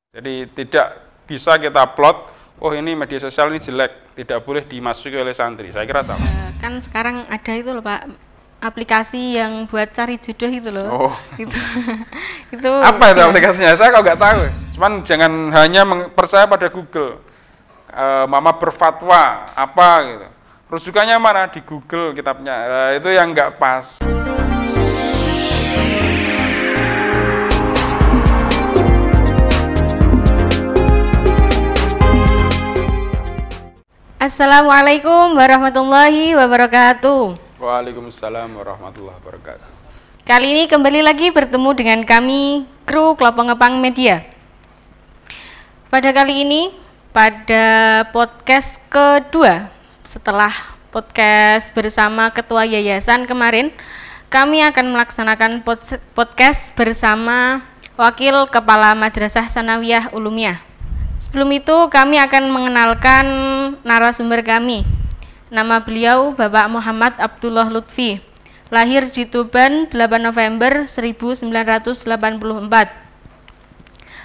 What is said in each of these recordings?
Jadi tidak bisa kita plot, oh ini media sosial ini jelek, tidak boleh dimasuki oleh santri. Saya kira salah. Kan sekarang ada itu loh Pak, aplikasi yang buat cari jodoh itu loh. Oh. Itu Apa itu aplikasinya? Saya kok nggak tahu. Cuman jangan hanya percaya pada Google. Mama berfatwa apa gitu. Rujukannya mana? Di Google kitabnya. Itu yang nggak pas. Assalamualaikum warahmatullahi wabarakatuh. Waalaikumsalam warahmatullahi wabarakatuh. Kali ini kembali lagi bertemu dengan kami, kru Kelompok Ngepang Media. Pada kali ini, pada podcast kedua, setelah podcast bersama Ketua Yayasan kemarin, kami akan melaksanakan podcast bersama Wakil Kepala Madrasah Sanawiyah Ulumiyah. Sebelum itu kami akan mengenalkan narasumber kami. Nama beliau Bapak Muhammad Abdullah Lutfi. Lahir di Tuban 8 November 1984.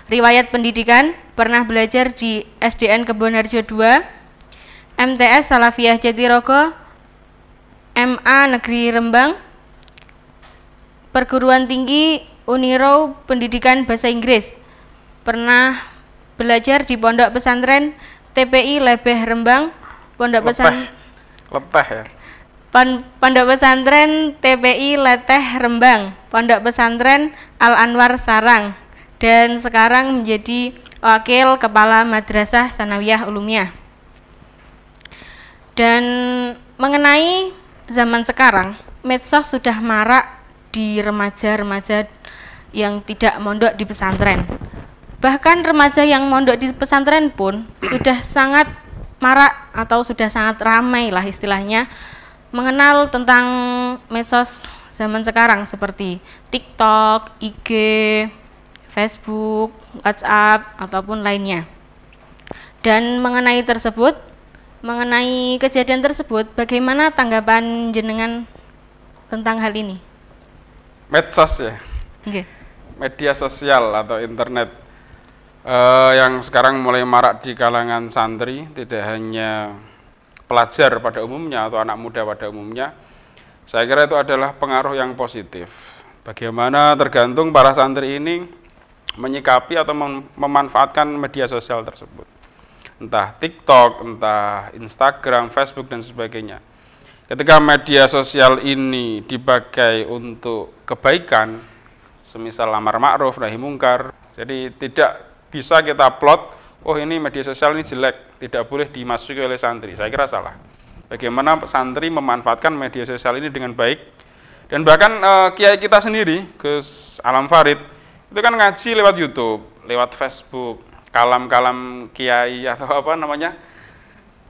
Riwayat pendidikan, pernah belajar di SDN Kebonharjo 2, MTS Salafiyah Jatirogo, MA Negeri Rembang, Perguruan Tinggi Uniro Pendidikan Bahasa Inggris. Pernah belajar di Pondok Pesantren TPI Lebeh Rembang, Pondok Pesantren Pondok Pesantren TPI Leteh Rembang, Pondok Pesantren Al Anwar Sarang, dan sekarang menjadi Wakil Kepala Madrasah Sanawiyah Ulumiyah. Dan mengenai zaman sekarang, medsos sudah marak di remaja-remaja yang tidak mondok di pesantren. Bahkan remaja yang mondok di pesantren pun sudah sangat marak atau sudah sangat ramai lah istilahnya mengenal tentang medsos zaman sekarang seperti TikTok, IG, Facebook, WhatsApp ataupun lainnya. Dan mengenai kejadian tersebut, bagaimana tanggapan jenengan tentang hal ini? Medsos ya? Okay. Media sosial atau internet yang sekarang mulai marak di kalangan santri, tidak hanya pelajar pada umumnya atau anak muda pada umumnya. Saya kira itu adalah pengaruh yang positif. Bagaimana tergantung para santri ini menyikapi atau memanfaatkan media sosial tersebut. Entah TikTok, entah Instagram, Facebook, dan sebagainya. Ketika media sosial ini dipakai untuk kebaikan, semisal amar ma'ruf, nahi mungkar, jadi tidak bisa kita plot, oh ini media sosial ini jelek, tidak boleh dimasuki oleh santri. Saya kira salah. Bagaimana santri memanfaatkan media sosial ini dengan baik. Dan bahkan kiai kita sendiri, Gus Alam Farid, itu kan ngaji lewat YouTube, lewat Facebook, kalam-kalam kiai atau apa namanya,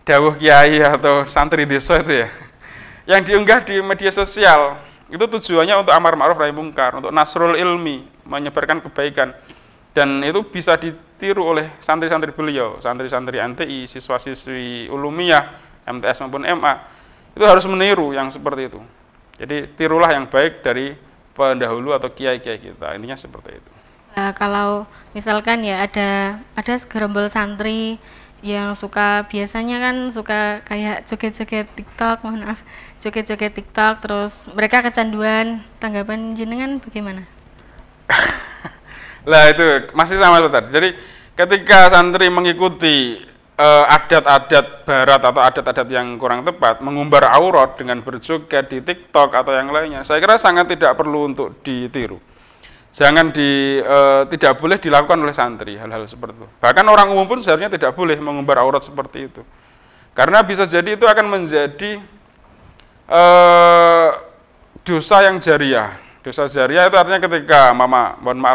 dawuh kiai atau santri desa itu ya, yang diunggah di media sosial. Itu tujuannya untuk amar ma'ruf nahi mungkar, untuk nasrul ilmi, menyebarkan kebaikan. Dan itu bisa ditiru oleh santri-santri beliau, santri-santri NTI, siswa-siswi Ulumiyah, MTS maupun MA. Itu harus meniru yang seperti itu. Jadi tirulah yang baik dari pendahulu atau kiai-kiai kita. Intinya seperti itu. Kalau misalkan ya ada segerombol santri yang biasanya kan suka kayak joget-joget TikTok, mohon maaf, joget-joget TikTok, terus mereka kecanduan, tanggapan jenengan bagaimana? Lah itu masih sama seperti. Jadi ketika santri mengikuti adat-adat barat atau adat-adat yang kurang tepat, mengumbar aurat dengan berjoget di TikTok atau yang lainnya, saya kira sangat tidak perlu untuk ditiru. Tidak boleh dilakukan oleh santri hal-hal seperti itu. Bahkan orang umum pun seharusnya tidak boleh mengumbar aurat seperti itu. Karena bisa jadi itu akan menjadi dosa yang jariah. Dosa jariah itu artinya ketika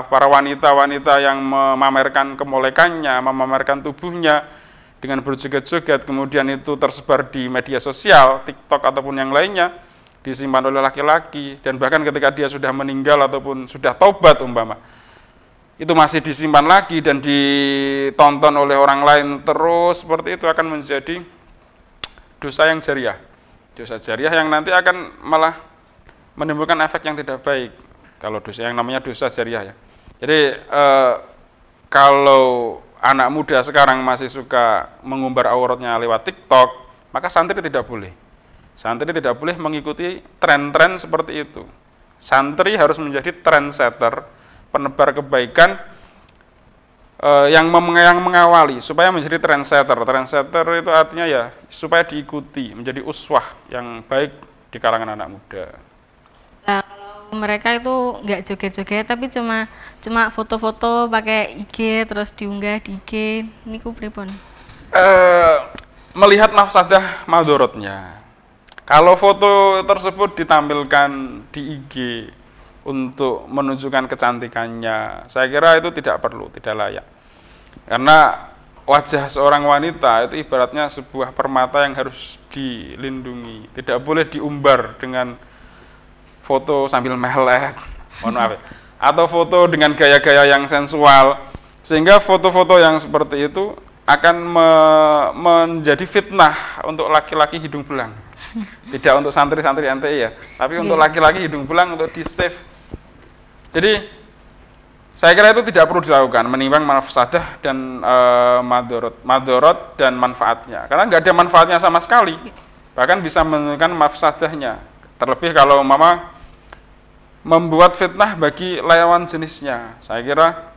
para wanita-wanita yang memamerkan kemolekannya, memamerkan tubuhnya dengan berjoget-joget, kemudian itu tersebar di media sosial, TikTok ataupun yang lainnya, disimpan oleh laki-laki, dan bahkan ketika dia sudah meninggal ataupun sudah taubat umpama, itu masih disimpan lagi dan ditonton oleh orang lain terus, seperti itu akan menjadi dosa yang jariah. Dosa jariah yang nanti akan malah menimbulkan efek yang tidak baik kalau dosa yang namanya dosa jariah ya. Jadi kalau anak muda sekarang masih suka mengumbar auratnya lewat TikTok, maka santri tidak boleh. Santri tidak boleh mengikuti tren-tren seperti itu. Santri harus menjadi trendsetter, penebar kebaikan yang mengawali supaya menjadi trendsetter. Trendsetter itu artinya ya supaya diikuti, menjadi uswah yang baik di kalangan anak muda. Nah, kalau mereka itu nggak joget-joget tapi cuma foto-foto pakai IG terus diunggah di IG, niku pripun? Melihat mafsadah madorotnya. Kalau foto tersebut ditampilkan di IG untuk menunjukkan kecantikannya, saya kira itu tidak perlu, tidak layak. Karena wajah seorang wanita itu ibaratnya sebuah permata yang harus dilindungi, tidak boleh diumbar dengan foto sambil melet, mohon maaf, atau foto dengan gaya-gaya yang sensual, sehingga foto-foto yang seperti itu akan menjadi fitnah untuk laki-laki hidung belang. Tidak untuk santri-santri NTI ya, tapi untuk laki-laki hidung belang untuk di-save. Jadi saya kira itu tidak perlu dilakukan, menimbang mafsadah dan madorot dan manfaatnya. Karena nggak ada manfaatnya sama sekali, bahkan bisa menunjukkan mafsadahnya. Terlebih kalau mama membuat fitnah bagi lawan jenisnya, saya kira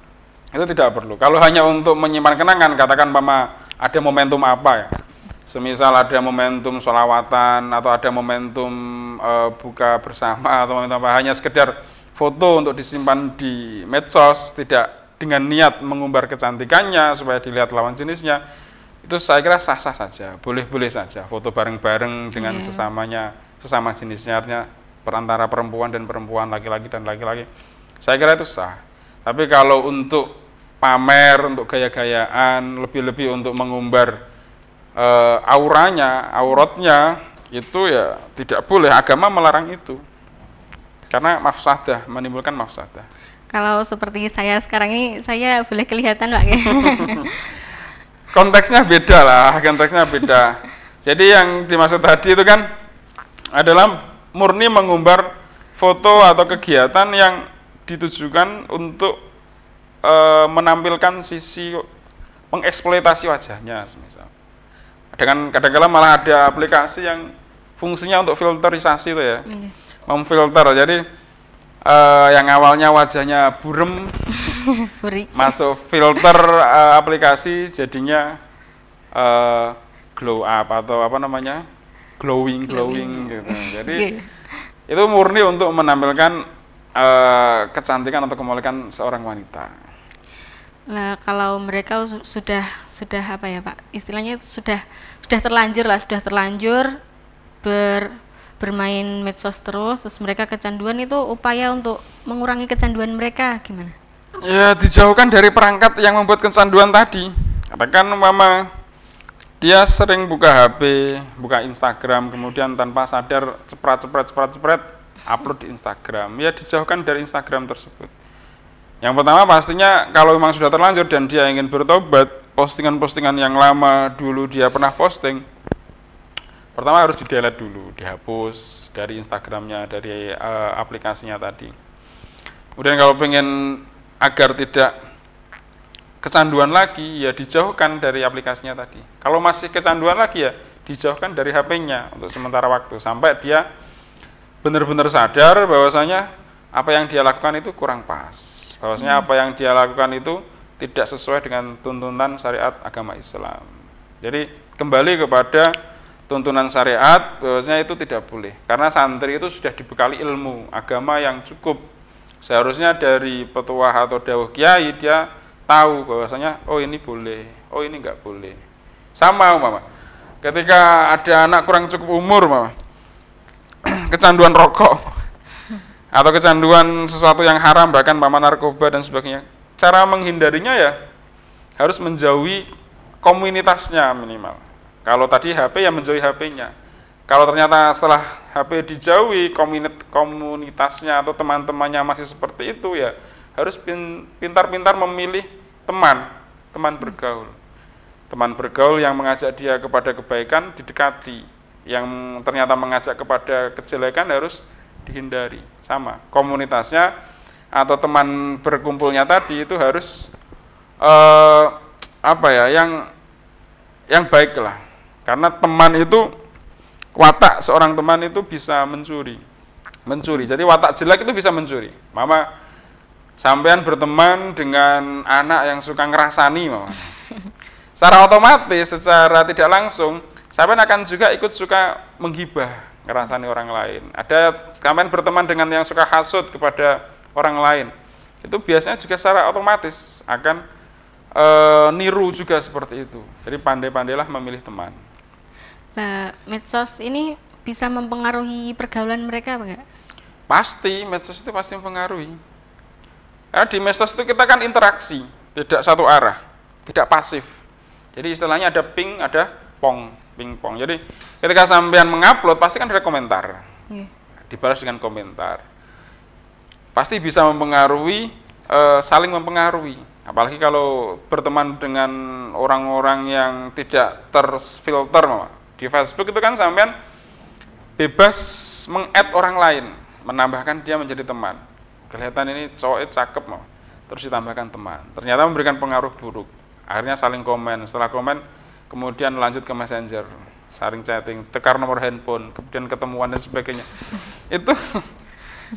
itu tidak perlu. Kalau hanya untuk menyimpan kenangan, katakan mama ada momentum apa ya, semisal ada momentum sholawatan atau ada momentum buka bersama atau momentum apa, hanya sekedar foto untuk disimpan di medsos, tidak dengan niat mengumbar kecantikannya supaya dilihat lawan jenisnya, itu saya kira sah-sah saja, boleh-boleh saja foto bareng-bareng dengan sesama jenisnya, artinya perantara perempuan dan perempuan, laki-laki dan laki-laki, saya kira itu sah. Tapi kalau untuk pamer, untuk gaya-gayaan, lebih-lebih untuk mengumbar auratnya, itu ya tidak boleh, agama melarang itu. Karena mafsadah, menimbulkan mafsadah. Kalau seperti saya sekarang ini, saya boleh kelihatan Pak? Konteksnya beda lah, konteksnya beda. Jadi yang dimaksud tadi itu kan adalah murni mengumbar foto atau kegiatan yang ditujukan untuk menampilkan sisi mengeksploitasi wajahnya, semisal. Kadang-kadang malah ada aplikasi yang fungsinya untuk filterisasi itu ya. Memfilter, jadi yang awalnya wajahnya burem masuk filter aplikasi jadinya glow up atau apa namanya glowing gitu. Jadi itu murni untuk menampilkan kecantikan atau kemolekan seorang wanita. Nah, kalau mereka sudah apa ya Pak, istilahnya sudah terlanjur bermain medsos terus mereka kecanduan, itu upaya untuk mengurangi kecanduan mereka gimana? Ya, dijauhkan dari perangkat yang membuat kecanduan tadi. Katakan mama dia sering buka HP, buka Instagram, kemudian tanpa sadar cepret upload di Instagram. Ya, dijauhkan dari Instagram tersebut. Yang pertama pastinya kalau memang sudah terlanjur dan dia ingin bertobat, postingan-postingan yang lama dulu dia pernah posting, pertama harus di-delete dulu, dihapus dari Instagramnya, dari aplikasinya tadi. Kemudian kalau pengen agar tidak kecanduan lagi, ya dijauhkan dari aplikasinya tadi. Kalau masih kecanduan lagi ya dijauhkan dari HP-nya untuk sementara waktu, sampai dia benar-benar sadar bahwasanya apa yang dia lakukan itu kurang pas. Bahwasanya apa yang dia lakukan itu tidak sesuai dengan tuntunan syariat agama Islam. Jadi kembali kepada tuntunan syariat, bahwasanya itu tidak boleh. Karena santri itu sudah dibekali ilmu agama yang cukup. Seharusnya dari petuah atau dawuh kiai dia tahu bahwasanya oh ini boleh, oh ini enggak boleh. Sama mama. Ketika ada anak kurang cukup umur mama, kecanduan rokok atau kecanduan sesuatu yang haram, bahkan mama narkoba dan sebagainya, cara menghindarinya ya harus menjauhi komunitasnya minimal. Kalau tadi HP ya menjauhi HP-nya. Kalau ternyata setelah HP dijauhi, komunitasnya atau teman-temannya masih seperti itu, ya harus pintar-pintar memilih teman bergaul. Teman bergaul yang mengajak dia kepada kebaikan didekati, yang ternyata mengajak kepada kejelekan harus dihindari. Sama, komunitasnya atau teman berkumpulnya tadi itu harus apa ya, yang baik lah. Karena teman itu, watak seorang teman itu bisa mencuri. Jadi watak jelek itu bisa mencuri. Mama, sampean berteman dengan anak yang suka ngerasani, mama. Secara otomatis, secara tidak langsung, sampean akan juga ikut suka menggibah, ngerasani orang lain. Ada sampean berteman dengan yang suka hasut kepada orang lain, itu biasanya juga secara otomatis akan niru juga seperti itu. Jadi pandai-pandailah memilih teman. Nah, medsos ini bisa mempengaruhi pergaulan mereka apa enggak? Pasti, medsos itu pasti mempengaruhi. Karena di medsos itu kita kan interaksi, tidak satu arah, tidak pasif. Jadi istilahnya ada ping, ada ping-pong. Jadi ketika sampean mengupload, pasti kan ada komentar. Dibalas dengan komentar. Pasti bisa mempengaruhi, saling mempengaruhi. Apalagi kalau berteman dengan orang-orang yang tidak terfilter, Mama. Di Facebook itu kan sampean bebas meng-add orang lain, menambahkan dia menjadi teman. Kelihatan ini cowoknya cakep, Mama. Terus ditambahkan teman. Ternyata memberikan pengaruh buruk. Akhirnya saling komen. Setelah komen, kemudian lanjut ke Messenger, saling chatting, tekar nomor handphone, kemudian ketemuan dan sebagainya. Itu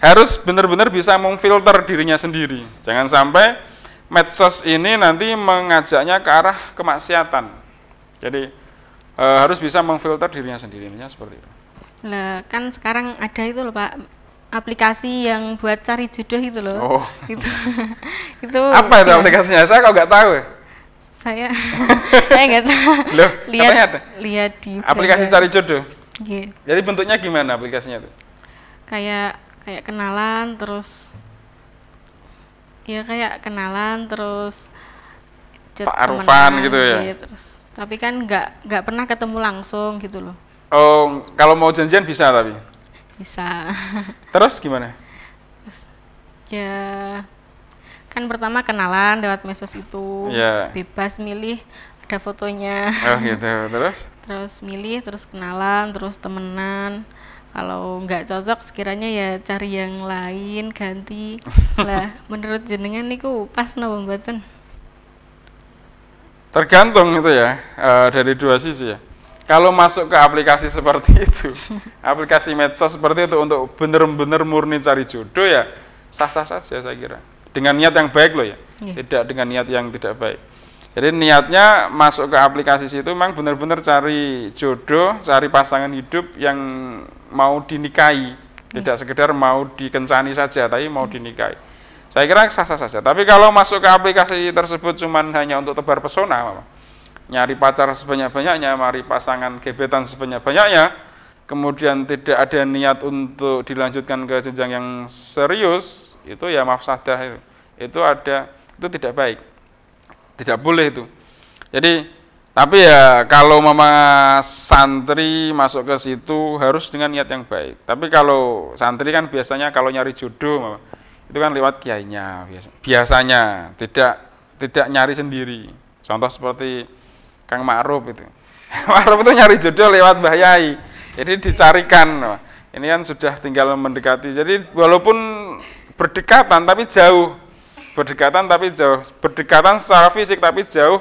harus benar-benar bisa memfilter dirinya sendiri. Jangan sampai medsos ini nanti mengajaknya ke arah kemaksiatan. Jadi harus bisa memfilter dirinya sendiri, seperti itu. Lah, kan sekarang ada itu loh Pak, aplikasi yang buat cari jodoh itu loh. Oh. Itu apa itu aplikasinya? Saya kok nggak tahu. Saya nggak tahu. Loh, lihat di aplikasi cari jodoh. Yeah. Jadi bentuknya gimana aplikasinya itu? Kayak kenalan terus ta'arufan gitu ya. Gitu, terus tapi kan nggak pernah ketemu langsung gitu loh. Oh, kalau mau janjian bisa tapi? Bisa. Terus gimana? Ya kan pertama kenalan lewat medsos itu, bebas milih, ada fotonya. Oh gitu, terus milih, terus kenalan, terus temenan. Kalau nggak cocok sekiranya ya cari yang lain, ganti. Lah menurut jenengan niku pas napa mboten? Tergantung itu ya, dari dua sisi ya. Kalau masuk ke aplikasi seperti itu, aplikasi medsos seperti itu untuk benar-benar murni cari jodoh ya sah-sah saja saya kira. Dengan niat yang baik loh ya, tidak dengan niat yang tidak baik. Jadi niatnya masuk ke aplikasi situ memang benar-benar cari jodoh, cari pasangan hidup yang mau dinikahi, tidak sekedar mau dikencani saja, tapi mau dinikahi. Saya kira sah-sah saja. Tapi kalau masuk ke aplikasi tersebut cuman hanya untuk tebar pesona, nyari pacar sebanyak-banyaknya, mari pasangan gebetan sebanyak-banyaknya, kemudian tidak ada niat untuk dilanjutkan ke jenjang yang serius, itu ya mafsadah itu tidak baik, tidak boleh itu. Jadi tapi ya kalau mama santri masuk ke situ harus dengan niat yang baik. Tapi kalau santri kan biasanya kalau nyari jodoh mama, itu kan lewat kiainya biasanya, tidak nyari sendiri. Contoh seperti Kang Ma'ruf itu. Ma'ruf itu nyari jodoh lewat Mbah Yai. Jadi dicarikan. Ini kan sudah tinggal mendekati. Jadi walaupun berdekatan tapi jauh. Berdekatan secara fisik tapi jauh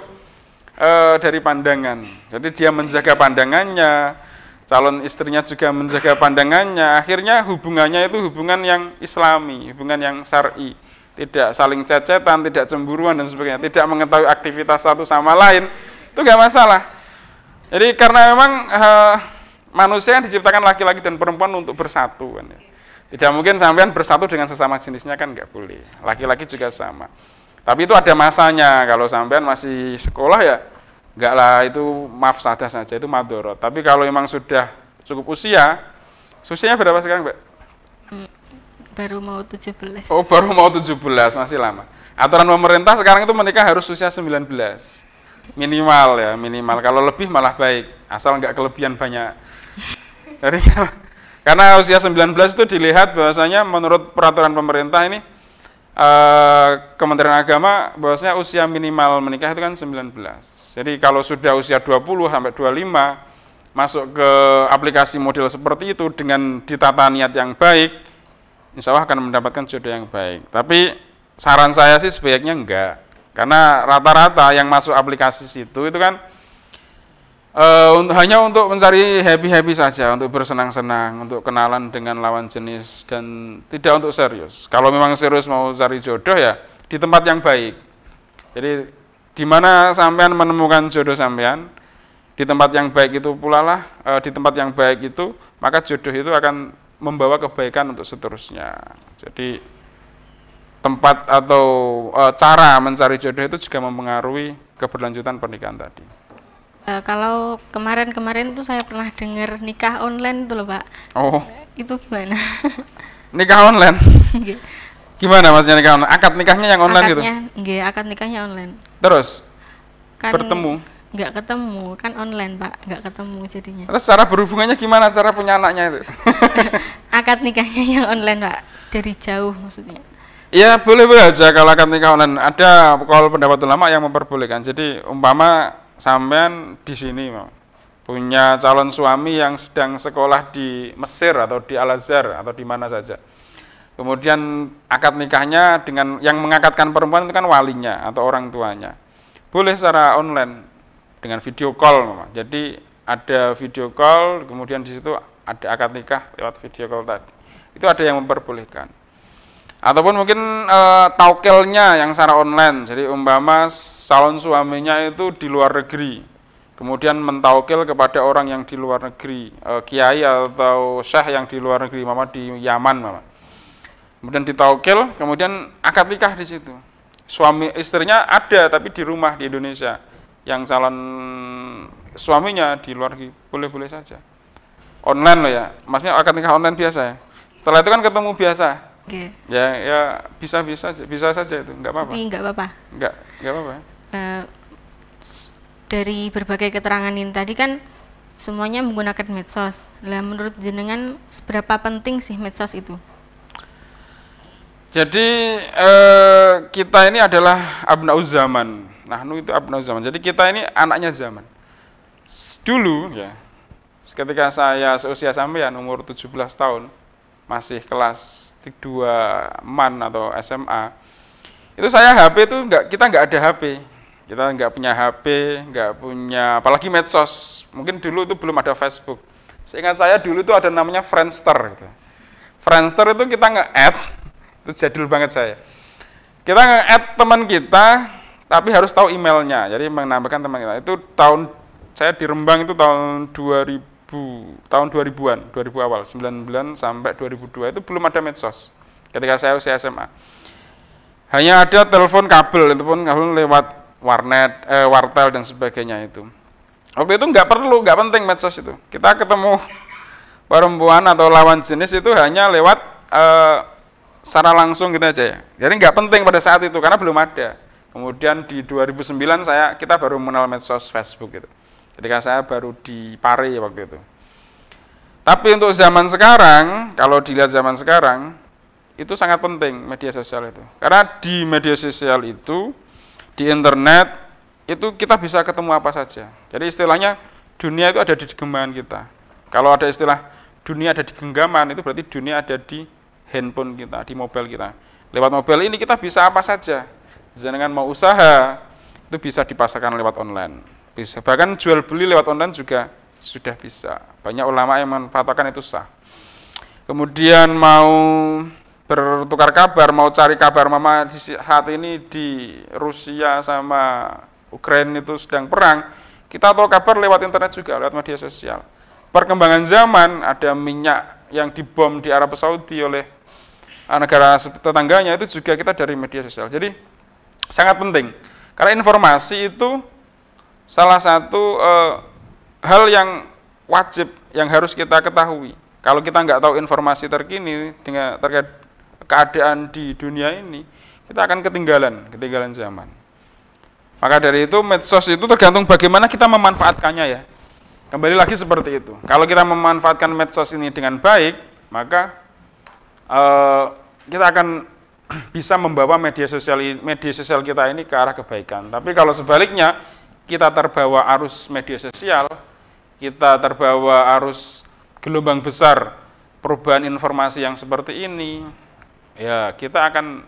dari pandangan. Jadi dia menjaga pandangannya, calon istrinya juga menjaga pandangannya. Akhirnya hubungannya itu hubungan yang islami, hubungan yang syar'i. Tidak saling cecetan, tidak cemburuan dan sebagainya, tidak mengetahui aktivitas satu sama lain. Itu nggak masalah. Jadi karena memang manusia yang diciptakan laki-laki dan perempuan untuk bersatu kan ya. Tidak mungkin sampean bersatu dengan sesama jenisnya kan nggak boleh. Laki-laki juga sama. Tapi itu ada masanya. Kalau sampean masih sekolah ya nggak lah, itu mafsadah saja, itu madorot. Tapi kalau memang sudah cukup usianya berapa sekarang, Mbak? Baru mau 17. Oh, baru mau 17, masih lama. Aturan pemerintah sekarang itu menikah harus usia 19. Minimal ya, minimal. Kalau lebih malah baik, asal nggak kelebihan banyak. Jadi karena usia 19 itu dilihat bahwasanya menurut peraturan pemerintah ini Kementerian Agama bahwasanya usia minimal menikah itu kan 19. Jadi kalau sudah usia 20 sampai 25 masuk ke aplikasi model seperti itu dengan ditata niat yang baik, insya Allah akan mendapatkan jodoh yang baik. Tapi saran saya sih sebaiknya enggak. Karena rata-rata yang masuk aplikasi situ itu kan hanya untuk mencari happy-happy saja, untuk bersenang-senang, untuk kenalan dengan lawan jenis, dan tidak untuk serius. Kalau memang serius mau cari jodoh ya di tempat yang baik. Jadi di mana sampean menemukan jodoh sampean, di tempat yang baik itu pula lah, di tempat yang baik itu maka jodoh itu akan membawa kebaikan untuk seterusnya. Jadi tempat atau cara mencari jodoh itu juga mempengaruhi keberlanjutan pernikahan tadi. Kalau kemarin-kemarin tuh saya pernah dengar nikah online tuh loh Pak. Oh. Itu gimana? Nikah online? Gimana maksudnya nikah online? Akad nikahnya yang online gitu? Akad nikahnya online. Terus? Kan bertemu? Nggak ketemu, kan online Pak, nggak ketemu jadinya. Terus cara berhubungannya gimana? Cara punya anaknya itu? Akad nikahnya yang online Pak, dari jauh maksudnya. Ya boleh-boleh aja kalau akad nikah online. Ada kalau pendapat ulama yang memperbolehkan. Jadi umpama sampean di sini punya calon suami yang sedang sekolah di Mesir atau di Al-Azhar atau di mana saja. Kemudian akad nikahnya dengan yang mengakadkan perempuan itu kan walinya atau orang tuanya. Boleh secara online dengan video call. Jadi ada video call, kemudian di situ ada akad nikah lewat video call tadi. Itu ada yang memperbolehkan. Ataupun mungkin taukelnya yang secara online. Jadi umpama calon suaminya itu di luar negeri, kemudian mentaukel kepada orang yang di luar negeri, kiai atau syekh yang di luar negeri, di Yaman, kemudian ditaukel, kemudian akad nikah di situ. Suami istrinya ada tapi di rumah di Indonesia, yang calon suaminya di luar negeri, boleh-boleh saja. Online loh ya, maksudnya akad nikah online biasa ya. Setelah itu kan ketemu biasa. Okay. Ya bisa saja itu, nggak apa-apa. Nggak apa-apa. Nggak apa-apa. Dari berbagai keterangan ini tadi kan semuanya menggunakan medsos. Lah menurut jenengan seberapa penting sih medsos itu? Jadi kita ini adalah abnauz zaman. Nahnu itu abnauz zaman. Jadi kita ini anaknya zaman. Dulu ya, ketika saya seusia sampean umur 17 tahun, masih kelas 2 MAN atau SMA, itu saya HP itu kita nggak ada HP, kita nggak punya HP, nggak punya apalagi medsos. Mungkin dulu itu belum ada Facebook. Seingat saya dulu itu ada namanya Friendster gitu. Friendster itu kita nge-add, itu jadul banget saya, kita nge-add teman kita tapi harus tahu emailnya. Jadi menambahkan teman kita itu saya di Rembang itu tahun 2000-an, 2000 awal, 99 sampai 2002 itu belum ada medsos. Ketika saya usia SMA, hanya ada telepon kabel, itu pun kabel lewat warnet, wartel dan sebagainya itu. Waktu itu nggak penting medsos itu. Kita ketemu perempuan atau lawan jenis itu hanya lewat secara langsung gitu aja ya. Jadi nggak penting pada saat itu karena belum ada. Kemudian di 2009 kita baru mengenal medsos Facebook gitu. Ketika saya baru di Pare waktu itu. Tapi untuk zaman sekarang, kalau dilihat zaman sekarang, itu sangat penting media sosial itu. Karena di media sosial itu, di internet, itu kita bisa ketemu apa saja. Jadi istilahnya dunia itu ada di genggaman kita. Kalau ada istilah dunia ada di genggaman, itu berarti dunia ada di handphone kita, di mobile kita. Lewat mobile ini kita bisa apa saja. Jangan mau usaha, itu bisa dipasarkan lewat online. Bisa, bahkan jual beli lewat online juga sudah bisa. Banyak ulama yang mengatakan itu sah. Kemudian mau bertukar kabar, mau cari kabar mama di saat ini di Rusia sama Ukraina itu sedang perang, kita tahu kabar lewat internet juga, lewat media sosial. Perkembangan zaman, ada minyak yang dibom di Arab Saudi oleh negara tetangganya, itu juga kita dari media sosial. Jadi sangat penting, karena informasi itu salah satu hal yang wajib yang harus kita ketahui. Kalau kita nggak tahu informasi terkini dengan terkait keadaan di dunia ini, kita akan ketinggalan zaman. Maka dari itu medsos itu tergantung bagaimana kita memanfaatkannya ya. Kembali lagi seperti itu. Kalau kita memanfaatkan medsos ini dengan baik, maka kita akan bisa membawa media sosial kita ini ke arah kebaikan. Tapi kalau sebaliknya, kita terbawa arus media sosial, kita terbawa arus gelombang besar perubahan informasi yang seperti ini, ya kita akan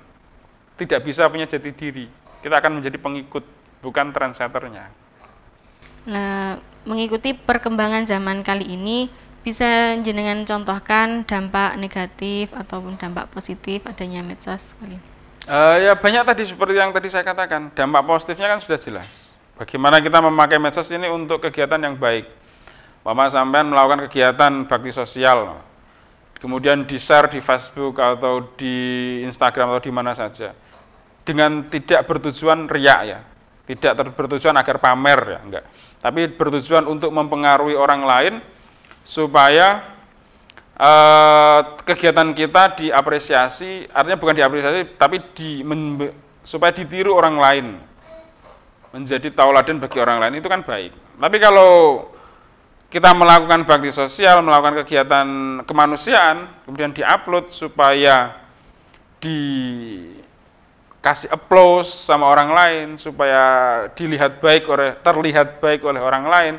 tidak bisa punya jati diri. kita akan menjadi pengikut, bukan trendsetternya. Nah, mengikuti perkembangan zaman kali ini, bisa jenengan contohkan dampak negatif ataupun dampak positif adanya medsos kali ini? Ya banyak tadi seperti yang tadi saya katakan, dampak positifnya kan sudah jelas. Bagaimana kita memakai medsos ini untuk kegiatan yang baik. Mama sampean melakukan kegiatan bakti sosial, kemudian di-share di Facebook atau di Instagram atau di mana saja, dengan tidak bertujuan riak ya, tidak bertujuan agar pamer ya, enggak. Tapi bertujuan untuk mempengaruhi orang lain supaya kegiatan kita diapresiasi, artinya bukan diapresiasi, tapi supaya ditiru orang lain, menjadi tauladan bagi orang lain, itu kan baik. Tapi kalau kita melakukan bakti sosial, melakukan kegiatan kemanusiaan, kemudian diupload supaya dikasih applause sama orang lain, supaya terlihat baik oleh orang lain,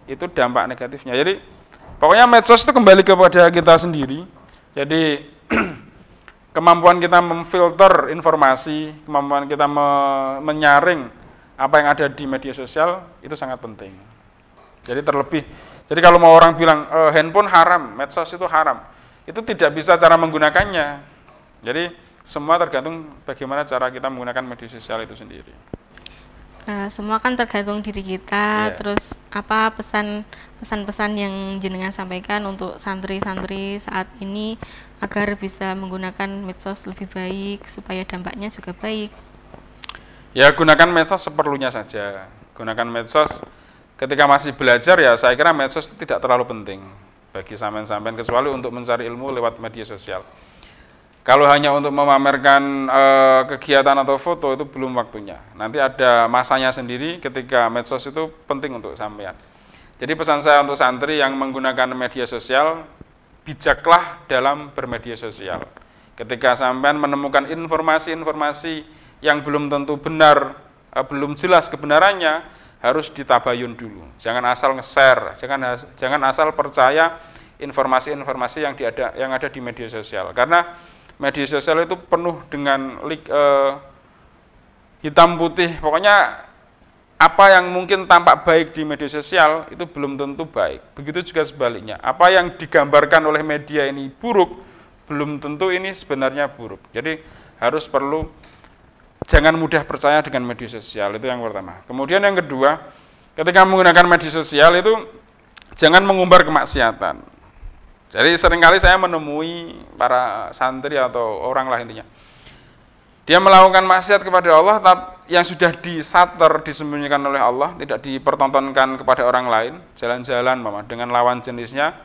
itu dampak negatifnya. Jadi pokoknya medsos itu kembali kepada kita sendiri. Jadi kemampuan kita memfilter informasi, kemampuan kita menyaring apa yang ada di media sosial itu sangat penting. Jadi kalau mau orang bilang handphone haram, medsos itu haram, itu tidak bisa cara menggunakannya. Jadi semua tergantung bagaimana cara kita menggunakan media sosial itu sendiri. Nah, semua kan tergantung diri kita. Terus apa pesan-pesan yang jenengan sampaikan untuk santri-santri saat ini agar bisa menggunakan medsos lebih baik supaya dampaknya juga baik? Ya, gunakan medsos seperlunya saja. Gunakan medsos ketika masih belajar, ya saya kira medsos itu tidak terlalu penting bagi sampean-sampean, kecuali untuk mencari ilmu lewat media sosial. Kalau hanya untuk memamerkan kegiatan atau foto, itu belum waktunya. Nanti ada masanya sendiri ketika medsos itu penting untuk sampean. Jadi pesan saya untuk santri yang menggunakan media sosial, bijaklah dalam bermedia sosial. Ketika sampean menemukan informasi-informasi yang belum tentu benar, belum jelas kebenarannya, harus ditabayun dulu. Jangan asal nge-share, jangan asal percaya informasi-informasi yang ada di media sosial. Karena media sosial itu penuh dengan hitam putih. Pokoknya apa yang mungkin tampak baik di media sosial itu belum tentu baik. Begitu juga sebaliknya. Apa yang digambarkan oleh media ini buruk, belum tentu ini sebenarnya buruk. Jadi jangan mudah percaya dengan media sosial, itu yang pertama. Kemudian yang kedua, ketika menggunakan media sosial itu jangan mengumbar kemaksiatan. Jadi seringkali saya menemui para santri atau orang lah intinya, dia melakukan maksiat kepada Allah yang sudah disembunyikan oleh Allah, tidak dipertontonkan kepada orang lain, jalan-jalan dengan lawan jenisnya,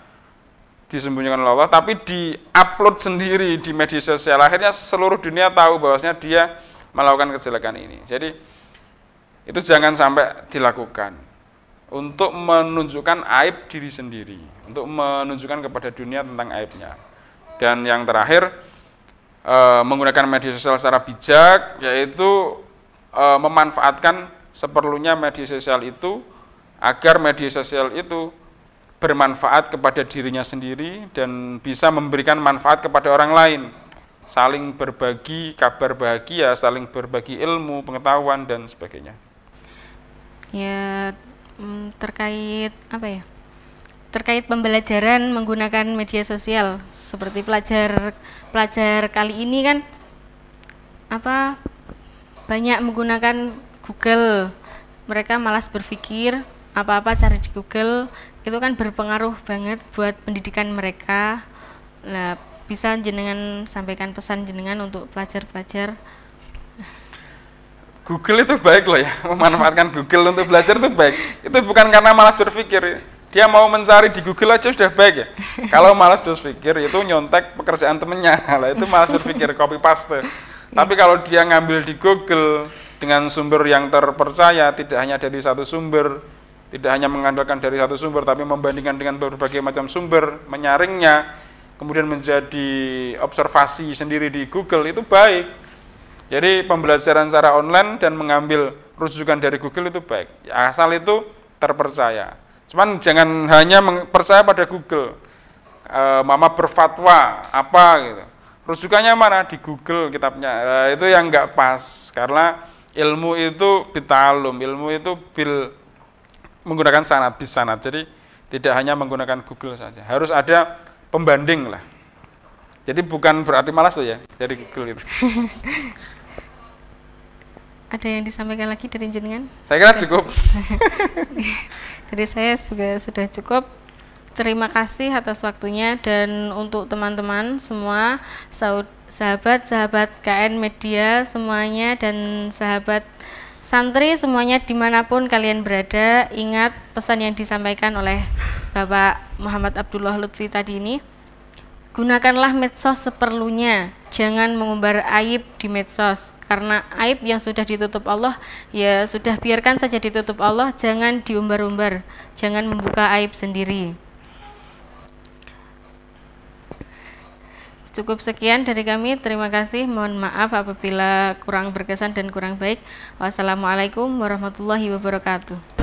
disembunyikan oleh Allah, tapi di-upload sendiri di media sosial. Akhirnya seluruh dunia tahu bahwasanya dia melakukan kejelekan ini. Jadi itu jangan sampai dilakukan untuk menunjukkan aib diri sendiri, untuk menunjukkan kepada dunia tentang aibnya. Dan yang terakhir, menggunakan media sosial secara bijak, yaitu memanfaatkan seperlunya media sosial itu agar media sosial itu bermanfaat kepada dirinya sendiri dan bisa memberikan manfaat kepada orang lain. Saling berbagi kabar bahagia, saling berbagi ilmu, pengetahuan, dan sebagainya. Ya, terkait terkait pembelajaran menggunakan media sosial, seperti pelajar kali ini kan banyak menggunakan Google. Mereka malas berpikir, apa-apa cari di Google, itu kan berpengaruh banget buat pendidikan mereka. Nah, bisa jenengan sampaikan pesan jenengan untuk pelajar-pelajar? Google itu baik loh ya, memanfaatkan Google untuk belajar itu baik. Itu bukan karena malas berpikir, dia mau mencari di Google aja sudah baik ya. Kalau malas berpikir itu nyontek pekerjaan temennya, lah itu malas berpikir, copy paste. Tapi kalau dia ngambil di Google dengan sumber yang terpercaya, tidak hanya dari satu sumber, tidak hanya mengandalkan dari satu sumber, tapi membandingkan dengan berbagai macam sumber, menyaringnya, kemudian menjadi observasi sendiri di Google, itu baik. Jadi pembelajaran secara online dan mengambil rujukan dari Google itu baik, asal itu terpercaya. Cuman jangan hanya percaya pada Google. Mama berfatwa apa gitu, rujukannya mana? Di Google kitabnya. Itu yang nggak pas, karena ilmu itu bitalum, ilmu itu menggunakan sanad, bis sanad. Jadi tidak hanya menggunakan Google saja, harus ada pembanding lah. Jadi bukan berarti malas tuh ya dari Google itu. Ada yang disampaikan lagi dari jenengan? Saya kira cukup. Dari saya juga sudah cukup. Terima kasih atas waktunya, dan untuk teman-teman semua, sahabat-sahabat KN Media semuanya, dan sahabat santri semuanya dimanapun kalian berada, ingat pesan yang disampaikan oleh Bapak Muhammad Abdullah Lutfi tadi ini. Gunakanlah medsos seperlunya, jangan mengumbar aib di medsos, karena aib yang sudah ditutup Allah, ya sudah biarkan saja ditutup Allah, jangan diumbar-umbar, jangan membuka aib sendiri. Cukup sekian dari kami, terima kasih, mohon maaf apabila kurang berkesan dan kurang baik. Wassalamualaikum warahmatullahi wabarakatuh.